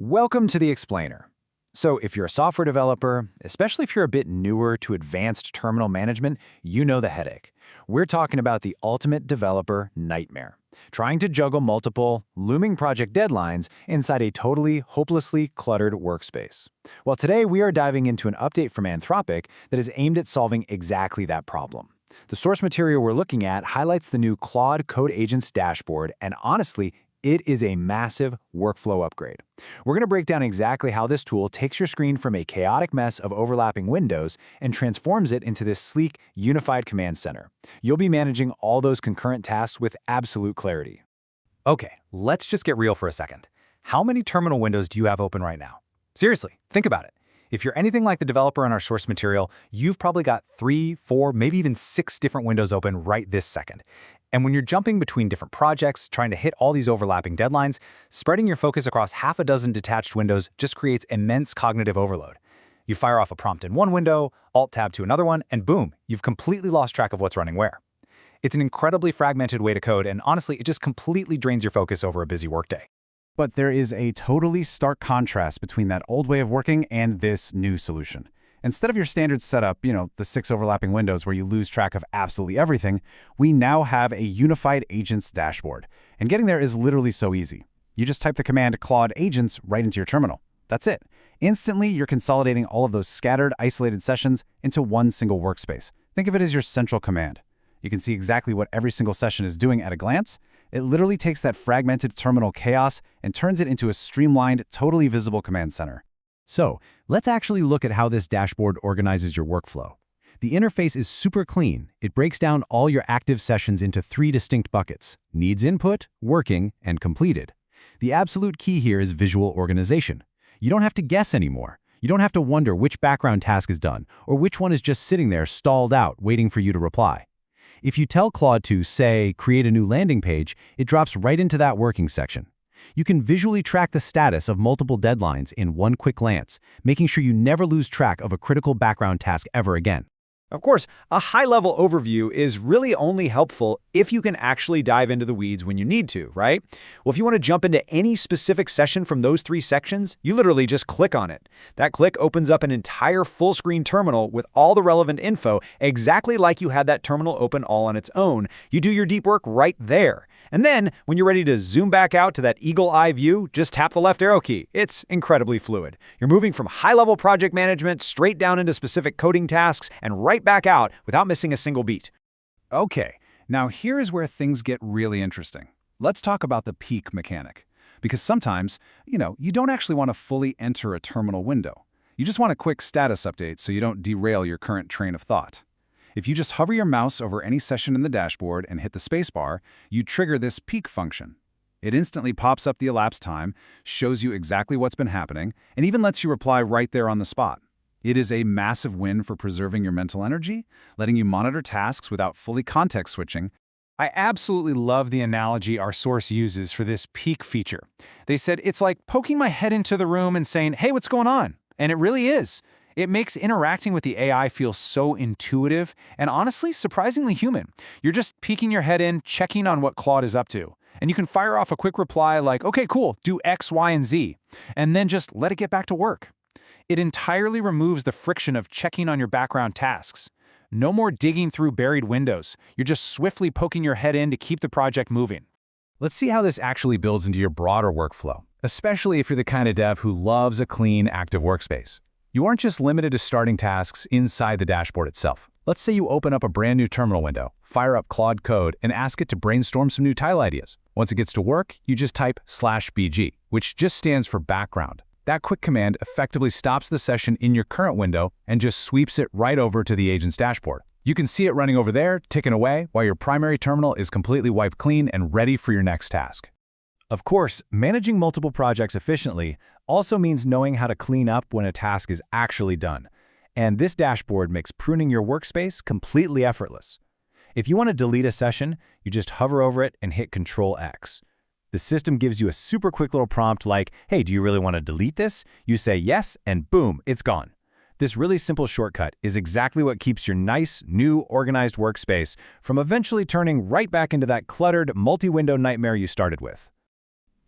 Welcome to the Explainer. So if you're a software developer, especially if you're a bit newer to advanced terminal management, you know the headache. We're talking about the ultimate developer nightmare, trying to juggle multiple, looming project deadlines inside a totally, hopelessly cluttered workspace. Well, today we are diving into an update from Anthropic that is aimed at solving exactly that problem. The source material we're looking at highlights the new Claude Code Agents dashboard, and honestly, it is a massive workflow upgrade. We're going to break down exactly how this tool takes your screen from a chaotic mess of overlapping windows and transforms it into this sleek, unified command center. You'll be managing all those concurrent tasks with absolute clarity. Okay, let's just get real for a second. How many terminal windows do you have open right now? Seriously, think about it. If you're anything like the developer in our source material, you've probably got 3, 4, maybe even 6 different windows open right this second. And when you're jumping between different projects, trying to hit all these overlapping deadlines, spreading your focus across half a dozen detached windows just creates immense cognitive overload. You fire off a prompt in one window, Alt-Tab to another one, and boom, you've completely lost track of what's running where. It's an incredibly fragmented way to code, and honestly, it just completely drains your focus over a busy workday. But there is a totally stark contrast between that old way of working and this new solution. Instead of your standard setup, the 6 overlapping windows where you lose track of absolutely everything, we now have a unified agents dashboard. And getting there is literally so easy. You just type the command Claude Agents right into your terminal. That's it. Instantly, you're consolidating all of those scattered, isolated sessions into one single workspace. Think of it as your central command. You can see exactly what every single session is doing at a glance. It literally takes that fragmented terminal chaos and turns it into a streamlined, totally visible command center. So, let's actually look at how this dashboard organizes your workflow. The interface is super clean. It breaks down all your active sessions into 3 distinct buckets: needs input, working, and completed. The absolute key here is visual organization. You don't have to guess anymore. You don't have to wonder which background task is done or which one is just sitting there stalled out waiting for you to reply. If you tell Claude to, say, create a new landing page, it drops right into that working section. You can visually track the status of multiple deadlines in one quick glance, making sure you never lose track of a critical background task ever again. Of course, a high-level overview is really only helpful if you can actually dive into the weeds when you need to, right? Well, if you want to jump into any specific session from those 3 sections, you literally just click on it. That click opens up an entire full-screen terminal with all the relevant info, exactly like you had that terminal open all on its own. You do your deep work right there. And then, when you're ready to zoom back out to that eagle-eye view, just tap the left arrow key. It's incredibly fluid. You're moving from high-level project management straight down into specific coding tasks and right back out without missing a single beat. Okay, now here is where things get really interesting. Let's talk about the peek mechanic. Because sometimes, you don't actually want to fully enter a terminal window. You just want a quick status update so you don't derail your current train of thought. If you just hover your mouse over any session in the dashboard and hit the spacebar, you trigger this peek function. It instantly pops up the elapsed time, shows you exactly what's been happening, and even lets you reply right there on the spot. It is a massive win for preserving your mental energy, letting you monitor tasks without fully context switching. I absolutely love the analogy our source uses for this peek feature. They said it's like poking my head into the room and saying, "Hey, what's going on?" And it really is. It makes interacting with the AI feel so intuitive and honestly surprisingly human. You're just peeking your head in, checking on what Claude is up to. And you can fire off a quick reply like, "Okay, cool, do X, Y, and Z," and then just let it get back to work. It entirely removes the friction of checking on your background tasks. No more digging through buried windows. You're just swiftly poking your head in to keep the project moving. Let's see how this actually builds into your broader workflow, especially if you're the kind of dev who loves a clean, active workspace. You aren't just limited to starting tasks inside the dashboard itself. Let's say you open up a brand new terminal window, fire up Claude Code, and ask it to brainstorm some new title ideas. Once it gets to work, you just type /BG, which just stands for background. That quick command effectively stops the session in your current window and just sweeps it right over to the agent's dashboard. You can see it running over there, ticking away, while your primary terminal is completely wiped clean and ready for your next task. Of course, managing multiple projects efficiently also means knowing how to clean up when a task is actually done. And this dashboard makes pruning your workspace completely effortless. If you want to delete a session, you just hover over it and hit Ctrl+X. The system gives you a super quick little prompt like, "Hey, do you really want to delete this?" You say yes, and boom, it's gone. This really simple shortcut is exactly what keeps your nice, new, organized workspace from eventually turning right back into that cluttered, multi-window nightmare you started with.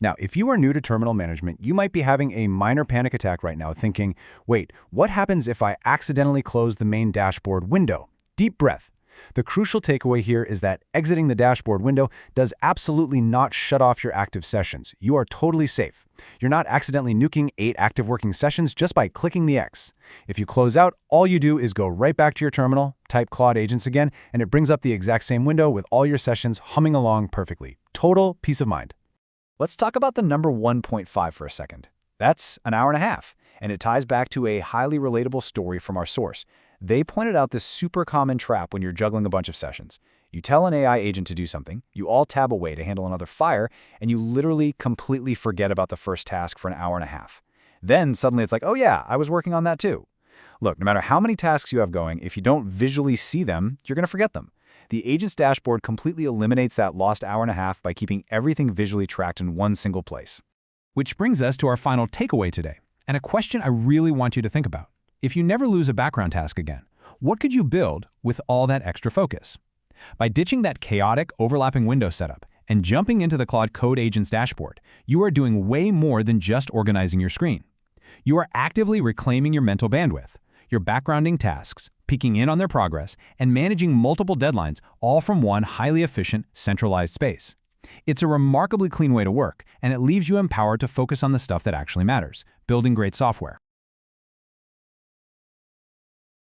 Now, if you are new to terminal management, you might be having a minor panic attack right now thinking, wait, what happens if I accidentally close the main dashboard window? Deep breath. The crucial takeaway here is that exiting the dashboard window does absolutely not shut off your active sessions. You are totally safe. You're not accidentally nuking 8 active working sessions just by clicking the X. If you close out, all you do is go right back to your terminal, type Claude Agents again, and it brings up the exact same window with all your sessions humming along perfectly. Total peace of mind. Let's talk about the number 1.5 for a second. That's an hour and a half, and it ties back to a highly relatable story from our source. They pointed out this super common trap when you're juggling a bunch of sessions. You tell an AI agent to do something, you all tab away to handle another fire, and you literally completely forget about the first task for an hour and a half. Then suddenly it's like, oh yeah, I was working on that too. Look, no matter how many tasks you have going, if you don't visually see them, you're going to forget them. The agent's dashboard completely eliminates that lost hour and a half by keeping everything visually tracked in one single place. Which brings us to our final takeaway today, and a question I really want you to think about. If you never lose a background task again, what could you build with all that extra focus? By ditching that chaotic, overlapping window setup and jumping into the Claude Code Agents dashboard, you are doing way more than just organizing your screen. You are actively reclaiming your mental bandwidth. You're backgrounding tasks, peeking in on their progress, and managing multiple deadlines, all from one highly efficient, centralized space. It's a remarkably clean way to work, and it leaves you empowered to focus on the stuff that actually matters, building great software.